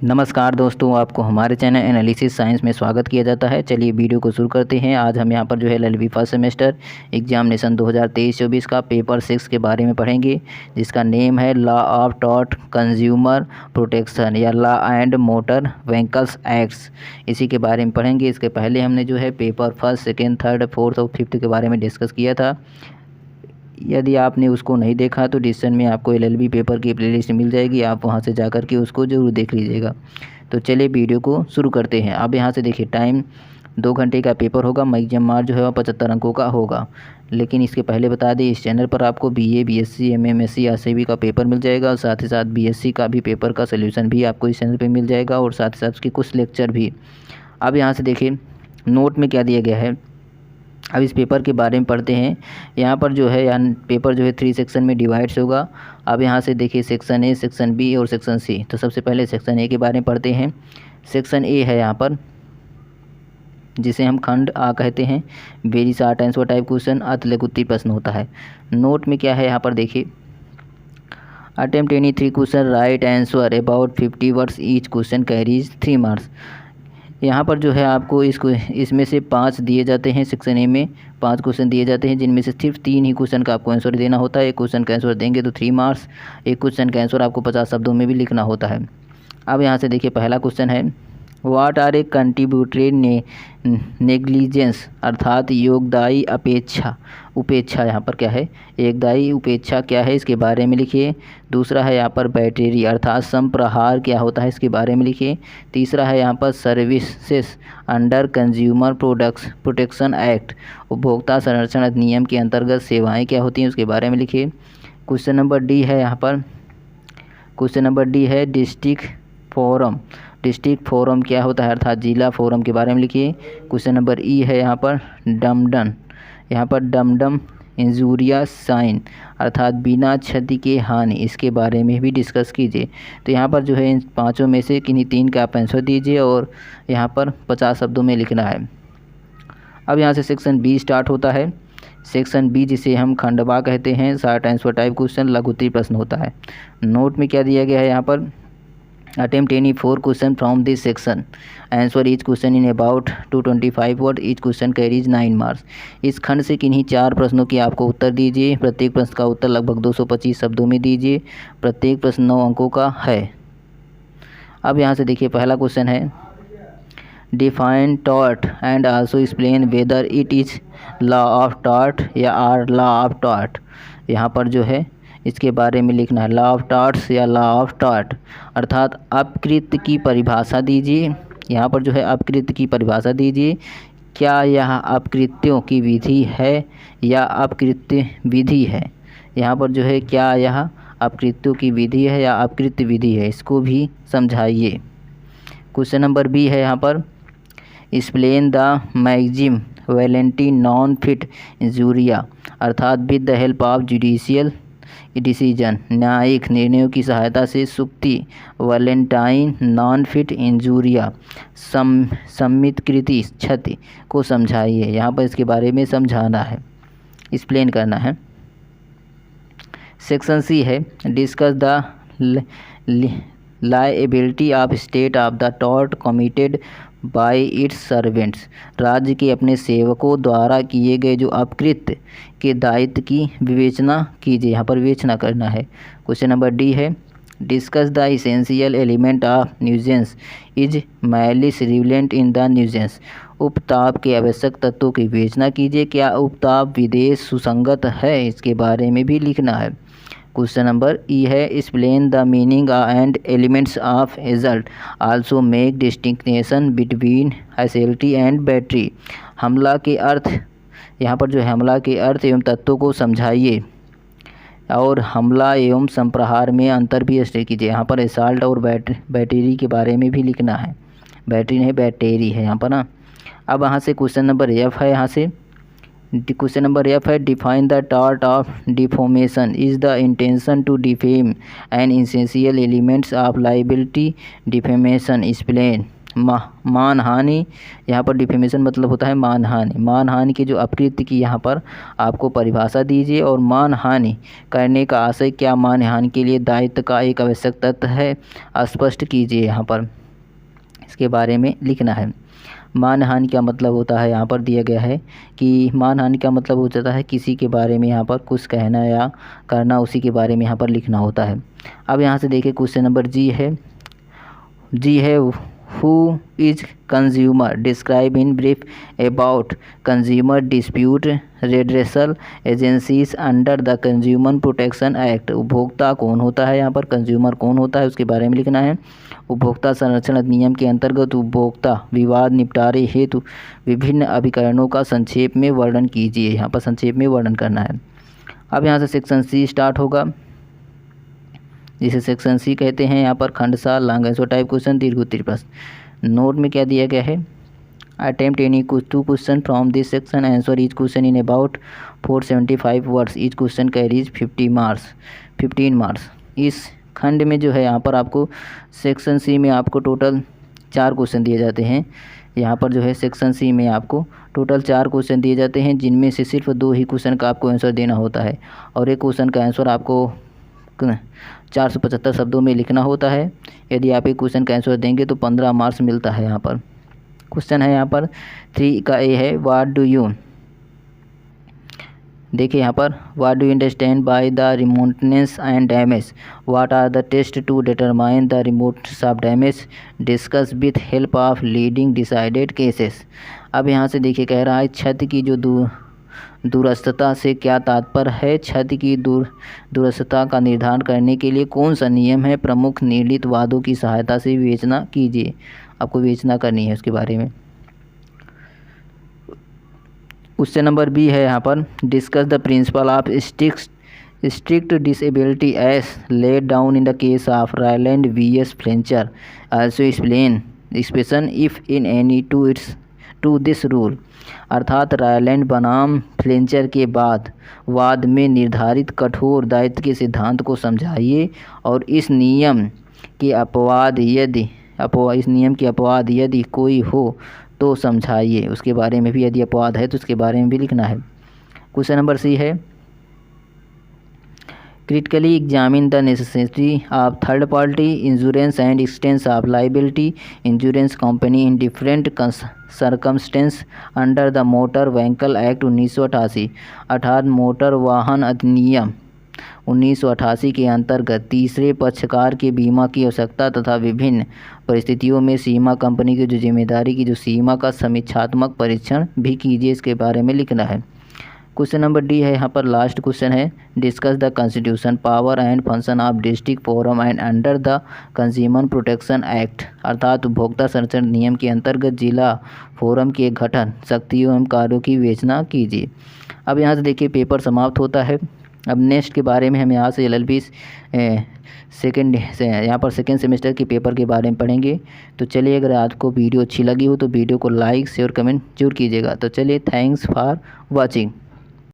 नमस्कार दोस्तों, आपको हमारे चैनल एनालिसिस साइंस में स्वागत किया जाता है। चलिए वीडियो को शुरू करते हैं। आज हम यहाँ पर जो है एलएलबी फर्स्ट सेमेस्टर एग्जामिनेशन 2023-24 का पेपर 6 के बारे में पढ़ेंगे, जिसका नेम है law of tort consumer protection या law and motor vehicles acts. इसी के बारे में पढ़ेंगे। इसके पहले हमने जो है paper first, second, third, fourth और फिफ्थ के बारे में डिस्कस किया था। यदि आपने उसको नहीं देखा तो डिस्क्रिप्शन में आपको एलएलबी पेपर की प्लेलिस्ट मिल जाएगी, आप वहां से जाकर के उसको ज़रूर देख लीजिएगा। तो चलिए वीडियो को शुरू करते हैं। अब यहाँ से देखिए, टाइम 2 घंटे का पेपर होगा। मैक्सिमम मार्क जो है वह 75 अंकों का होगा। लेकिन इसके पहले बता दें, इस चैनल पर आपको बीए, बीएससी, एमएमएससी, आरसीबी का पेपर मिल जाएगा और साथ ही साथ बीएससी का भी पेपर का सोल्यूशन भी आपको इस चैनल पर मिल जाएगा और साथ ही साथ उसके कुछ लेक्चर भी। अब यहाँ से देखिए नोट में क्या दिया गया है। अब इस पेपर के बारे में पढ़ते हैं। यहाँ पर जो है पेपर जो है 3 सेक्शन में डिवाइड्स होगा। अब यहाँ से देखिए सेक्शन ए, सेक्शन बी और सेक्शन सी। तो सबसे पहले सेक्शन ए के बारे में पढ़ते हैं। सेक्शन ए है यहाँ पर, जिसे हम खंड आ कहते हैं। Very short answer type question, अतलगुत्ती प्रश्न होता है। नोट में क्या है यहाँ पर देखिए, attempt any 3 question, right answer about 50 words, each question carries 3 marks. यहाँ पर जो है आपको इसमें से 5 दिए जाते हैं। सेक्शन ए में 5 क्वेश्चन दिए जाते हैं, जिनमें से सिर्फ 3 ही क्वेश्चन का आपको आंसर देना होता है। एक क्वेश्चन का आंसर देंगे तो 3 मार्क्स। एक क्वेश्चन का आंसर आपको 50 शब्दों में भी लिखना होता है। अब यहाँ से देखिए पहला क्वेश्चन है, what are a contributory negligence, अर्थात योगदायी उपेक्षा यहाँ पर क्या है, एकदायी उपेक्षा क्या है, इसके बारे में लिखिए। दूसरा है यहाँ पर बैटरी अर्थात संप्रहार क्या होता है, इसके बारे में लिखिए। तीसरा है यहाँ पर services under consumer protection act, उपभोक्ता संरक्षण अधिनियम के अंतर्गत सेवाएं क्या होती हैं, उसके बारे में लिखिए। क्वेश्चन नंबर डी है यहाँ पर, क्वेश्चन नंबर डी है डिस्ट्रिक्ट फोरम क्या होता है, अर्थात जिला फोरम के बारे में लिखिए। क्वेश्चन नंबर ई है यहाँ पर डमडम इंजूरिया साइन, अर्थात बिना क्षति के हानि, इसके बारे में भी डिस्कस कीजिए। तो यहाँ पर जो है इन पाँचों में से किन्हीं 3 का आप आंसर दीजिए और यहाँ पर 50 शब्दों में लिखना है। अब यहाँ से सेक्शन बी स्टार्ट होता है। सेक्शन बी, जिसे हम खंडवा कहते हैं, शॉर्ट आंसर टाइप क्वेश्चन, लघुत्तरी प्रश्न होता है। नोट में क्या दिया गया है यहाँ पर, attempt any 4 question from this section, answer each question in about 225 word, each question carries 9 marks। इस खंड से किन्हीं 4 प्रश्नों की आपको उत्तर दीजिए। प्रत्येक प्रश्न का उत्तर लगभग 225 शब्दों में दीजिए। प्रत्येक प्रश्न 9 अंकों का है। अब यहाँ से देखिए पहला क्वेश्चन है, define tort and also explain whether it is law of tort या आर लॉ ऑफ टॉर्ट। यहाँ पर जो है इसके बारे में लिखना है, लॉ ऑफ टॉर्ट्स या लॉ ऑफ टॉर्ट, अर्थात अपकृत्य की परिभाषा दीजिए। यहाँ पर जो है अपकृत्य की परिभाषा दीजिए। क्या यह अपकृत्यों की विधि है या अपकृत्य विधि है। यहाँ पर जो है क्या यह अपकृत्यों की विधि है या अपकृत्य विधि है, इसको भी समझाइए। क्वेश्चन नंबर बी है यहाँ पर, explain the maxim volenti non fit injuria, अर्थात with the help of judicial decision, न्यायिक निर्णयों की सहायता से सुक्ति वैलेंटाइन नॉन फिट इंजूरिया सम्मितकृति क्षति को समझाइए। यहाँ पर इसके बारे में समझाना है, एक्सप्लेन करना है। सेक्शन सी है, discuss the liability of state of the tort committed by it's servants, राज्य के अपने सेवकों द्वारा किए गए जो अपकृत्य के दायित्व की विवेचना कीजिए। यहाँ पर विवेचना करना है। क्वेश्चन नंबर डी है, discuss the essential element of nuisance, is malice relevant in the nuisance, उपताप के आवश्यक तत्वों की विवेचना कीजिए। क्या उपताप विदेश सुसंगत है, इसके बारे में भी लिखना है। क्वेश्चन नंबर ई है, explain the meaning and elements of result, also make distinction between hostility and battery, हमला के अर्थ, यहाँ पर जो है हमला के अर्थ एवं तत्वों को समझाइए और हमला एवं संप्रहार में अंतर भी स्टेट कीजिए। यहाँ पर एसाल्ट और बैटरी के बारे में भी लिखना है, बैटरी नहीं बैटरी है यहाँ पर ना। अब यहाँ से क्वेश्चन नंबर एफ है, यहाँ से क्वेश्चन नंबर एफ है, define the tort of deformation, is the intention to defame an essential elements of liability defamation, explain. मानहानि, यहाँ पर डिफेमेशन मतलब होता है मानहानि। मानहानि की जो अपकृत्य की यहाँ पर आपको परिभाषा दीजिए, और मानहानि करने का आशय क्या मानहानि के लिए दायित्व का एक आवश्यक तत्व है, स्पष्ट कीजिए। यहाँ पर इसके बारे में लिखना है। मानहानि का मतलब होता है, यहाँ पर दिया गया है कि मानहानि का मतलब हो जाता है किसी के बारे में यहाँ पर कुछ कहना या करना, उसी के बारे में यहाँ पर लिखना होता है। अब यहाँ से देखिए क्वेश्चन नंबर जी है who is consumer, describe in brief about consumer dispute redressal agencies under the consumer protection act. उपभोक्ता कौन होता है, यहाँ पर कंज्यूमर कौन होता है उसके बारे में लिखना है। उपभोक्ता संरक्षण अधिनियम के अंतर्गत उपभोक्ता विवाद निपटारे हेतु विभिन्न अभिकरणों का संक्षेप में वर्णन कीजिए। यहाँ पर संक्षेप में वर्णन करना है। अब यहाँ से सेक्शन सी स्टार्ट होगा, जिसे सेक्शन सी कहते हैं। यहाँ पर खंडसार लॉन्ग आंसर टाइप क्वेश्चन, दीर्घोत्तरी प्रश्न। नोट में क्या दिया गया है, attempt any two question from this section, answer each question in about 475 words, each question carries 15 marks. इस खंड में जो है यहाँ पर आपको सेक्शन सी में आपको टोटल 4 क्वेश्चन दिए जाते हैं। यहाँ पर जो है सेक्शन सी में आपको टोटल 4 क्वेश्चन दिए जाते हैं, जिनमें से सिर्फ 2 ही क्वेश्चन का आपको आंसर देना होता है, और एक क्वेश्चन का आंसर आपको 475 शब्दों में लिखना होता है। यदि आप एक क्वेश्चन का आंसर देंगे तो 15 मार्क्स मिलता है। यहाँ पर क्वेश्चन है यहाँ पर 3 का ए है, व्हाट डू यू, देखिए यहाँ पर what do you understand by the remoteness and damage, what are the test to determine the remoteness of damage, discuss with help of leading decided cases. अब यहाँ से देखिए कह रहा है क्षति की जो दूरस्थता से क्या तात्पर्य है, क्षति की दूरस्थता का निर्धारण करने के लिए कौन सा नियम है, प्रमुख निर्णीत वादों की सहायता से विवेचना कीजिए। आपको विवेचना करनी है उसके बारे में। क्वेश्चन नंबर बी है यहाँ पर, discuss the principle of strict liability as laid down in the case of Ryland V S Fletcher, also explain expression if in any to this rule. अर्थात रायलैंड बनाम फ्लेंचर के वाद में निर्धारित कठोर दायित्व के सिद्धांत को समझाइए, और इस नियम के अपवाद यदि कोई हो तो समझाइए। उसके बारे में भी, यदि अपवाद है तो उसके बारे में भी लिखना है। क्वेश्चन नंबर सी है, critically examine the necessity of third party insurance and extent of liability insurance company in different circumstances under the motor vehicle act 1988, अर्थात मोटर वाहन अधिनियम 1988 के अंतर्गत तीसरे पक्षकार के बीमा की आवश्यकता तथा विभिन्न परिस्थितियों में सीमा कंपनी की जो जिम्मेदारी की जो सीमा का समीक्षात्मक परीक्षण भी कीजिए। इसके बारे में लिखना है। क्वेश्चन नंबर डी है यहाँ पर लास्ट क्वेश्चन है, discuss the constitution power and function of district forum and under the consumer protection act, अर्थात उपभोक्ता संरक्षण नियम के अंतर्गत जिला फोरम के गठन शक्तियों एवं कार्यों की विवेचना कीजिए। अब यहाँ से देखिए पेपर समाप्त होता है। अब नेक्स्ट के बारे में हम यहाँ से LLB सेकेंड सेमेस्टर के पेपर के बारे में पढ़ेंगे। तो चलिए, अगर आपको वीडियो अच्छी लगी हो तो वीडियो को लाइक शेयर कमेंट जरूर कीजिएगा। तो चलिए, थैंक्स फॉर वॉचिंग।